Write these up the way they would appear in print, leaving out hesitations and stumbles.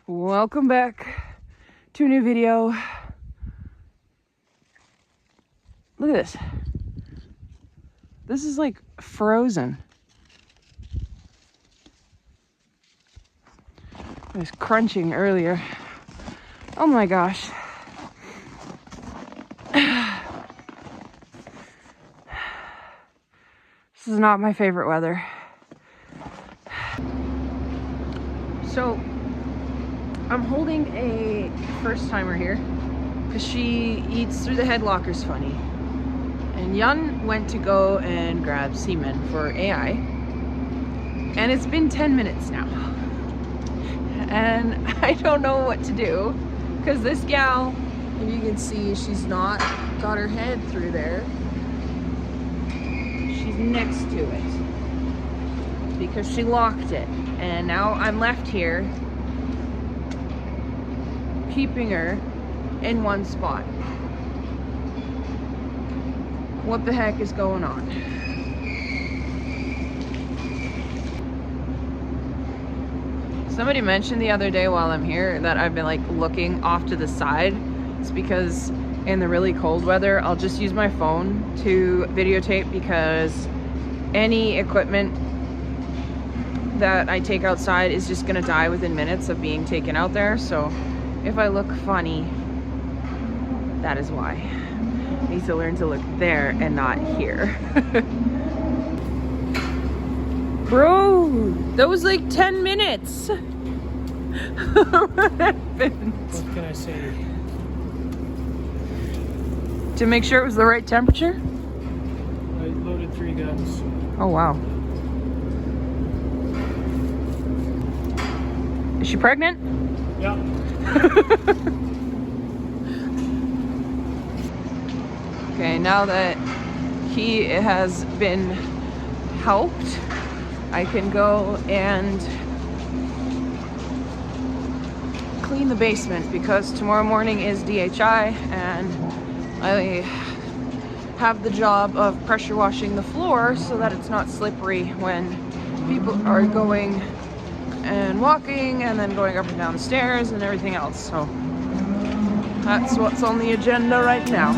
Welcome back to a new video. Look at this. This is like frozen. It was crunching earlier. Oh my gosh. This is not my favorite weather. So, I'm holding a first timer here because she eats through the head lockers funny. And Yun went to go and grab semen for AI. And it's been 10 minutes now. And I don't know what to do because this gal, if you can see, she's not got her head through there. She's next to it because she locked it. And now I'm left here keeping her in one spot. What the heck is going on? Somebody mentioned the other day while I'm here that I've been like looking off to the side. It's because in the really cold weather, I'll just use my phone to videotape because any equipment that I take outside is just gonna die within minutes of being taken out there. So if I look funny, that is why. I need to learn to look there and not here. Bro, that was like 10 minutes. What happened? What can I say? To make sure it was the right temperature? I loaded 3 guns. Oh wow. Is she pregnant? Yeah. Okay, now that he has been helped, I can go and clean the basement because tomorrow morning is DHI and I have the job of pressure washing the floor so that it's not slippery when people are going and walking and then going up and down the stairs and everything else. So that's what's on the agenda right now.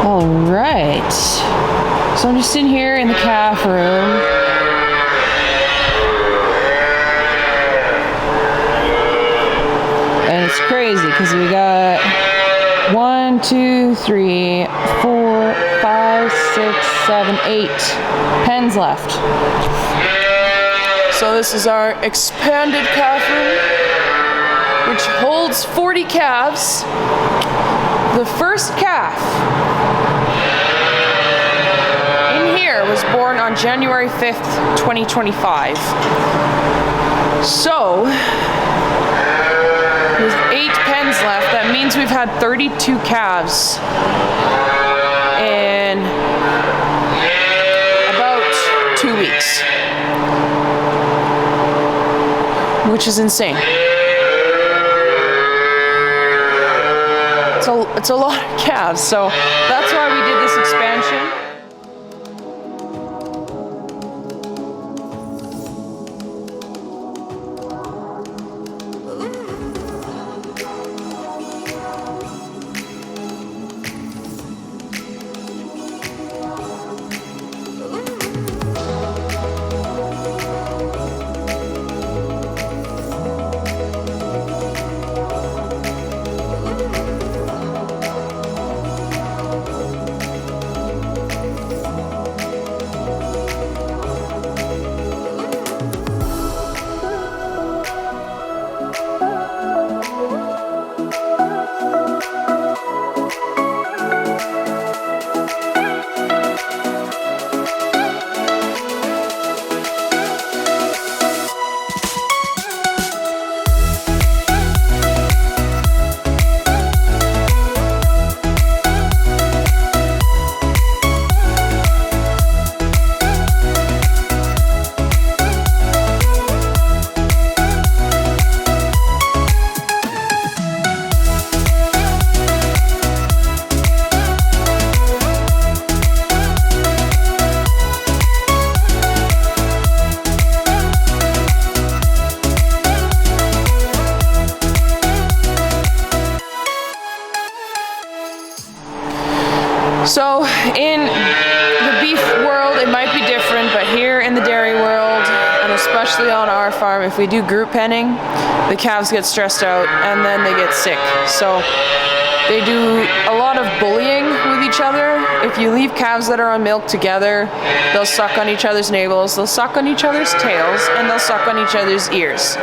All right, so I'm just in here in the calf room. And it's crazy because we got 1, 2, 3, 4, 5, 6, 7, 8 pens left. So this is our expanded calf room, which holds 40 calves. The first calf in here was born on January 5th, 2025. So, with 8 pens left, that means we've had 32 calves in about 2 weeks, which is insane. It's a lot of calves, so that's why we did this expansion. So in the beef world, it might be different, but here in the dairy world, and especially on our farm, if we do group penning, the calves get stressed out and then they get sick. So they do a lot of bullying with each other. If you leave calves that are on milk together, they'll suck on each other's navels, they'll suck on each other's tails, and they'll suck on each other's ears.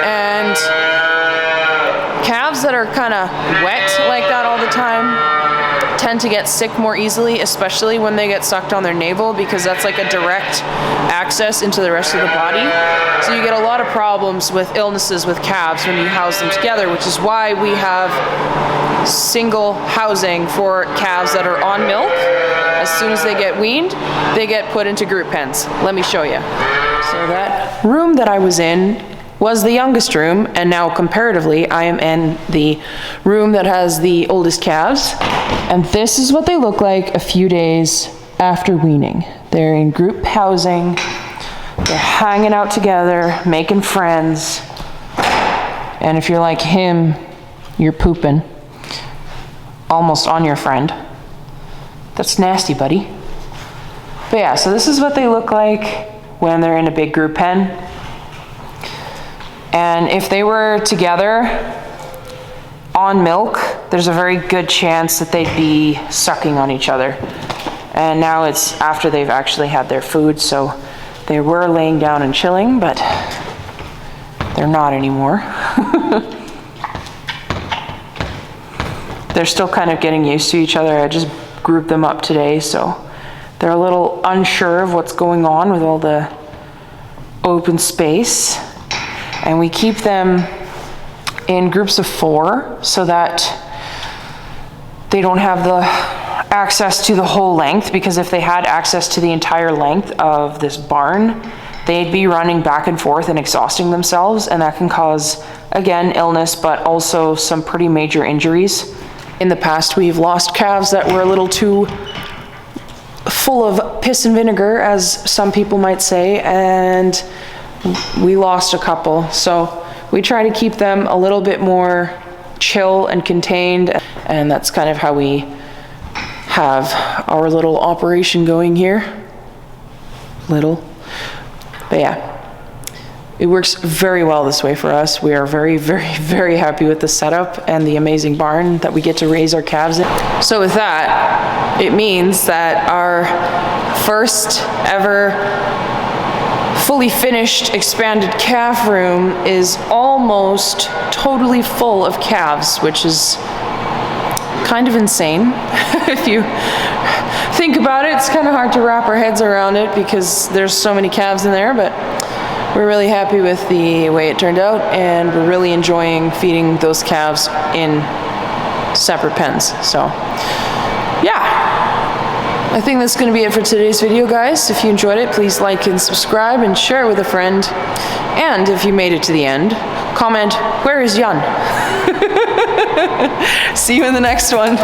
And calves that are kind of wet like that all the time tend to get sick more easily, especially when they get sucked on their navel, because that's like a direct access into the rest of the body. So you get a lot of problems with illnesses with calves when you house them together, which is why we have single housing for calves that are on milk. As soon as they get weaned, they get put into group pens. Let me show you. So that room that I was in was the youngest room, and now comparatively I am in the room that has the oldest calves, and this is what they look like a few days after weaning. They're in group housing, they're hanging out together, making friends, and if you're like him, you're pooping almost on your friend. That's nasty, buddy. But yeah, so this is what they look like when they're in a big group pen. And if they were together on milk, there's a very good chance that they'd be sucking on each other. And now it's after they've actually had their food, so they were laying down and chilling, but they're not anymore. They're still kind of getting used to each other. I just grouped them up today, so they're a little unsure of what's going on with all the open space. And we keep them in groups of 4 so that they don't have the access to the whole length, because if they had access to the entire length of this barn, they'd be running back and forth and exhausting themselves, and that can cause, again, illness, but also some pretty major injuries. In the past, we've lost calves that were a little too full of piss and vinegar, as some people might say, and we lost a couple. So we try to keep them a little bit more chill and contained, and that's kind of how we have our little operation going here. But yeah, it works very well this way for us. We are very, very, very happy with the setup and the amazing barn that we get to raise our calves in. So with that, it means that our first ever fully finished expanded calf room is almost totally full of calves, which is kind of insane. If you think about it, it's kind of hard to wrap our heads around it because there's so many calves in there, but we're really happy with the way it turned out, and we're really enjoying feeding those calves in separate pens. So yeah, I think that's going to be it for today's video, guys. If you enjoyed it, please like and subscribe and share it with a friend. And if you made it to the end, comment, "Where is Jan?" See you in the next one.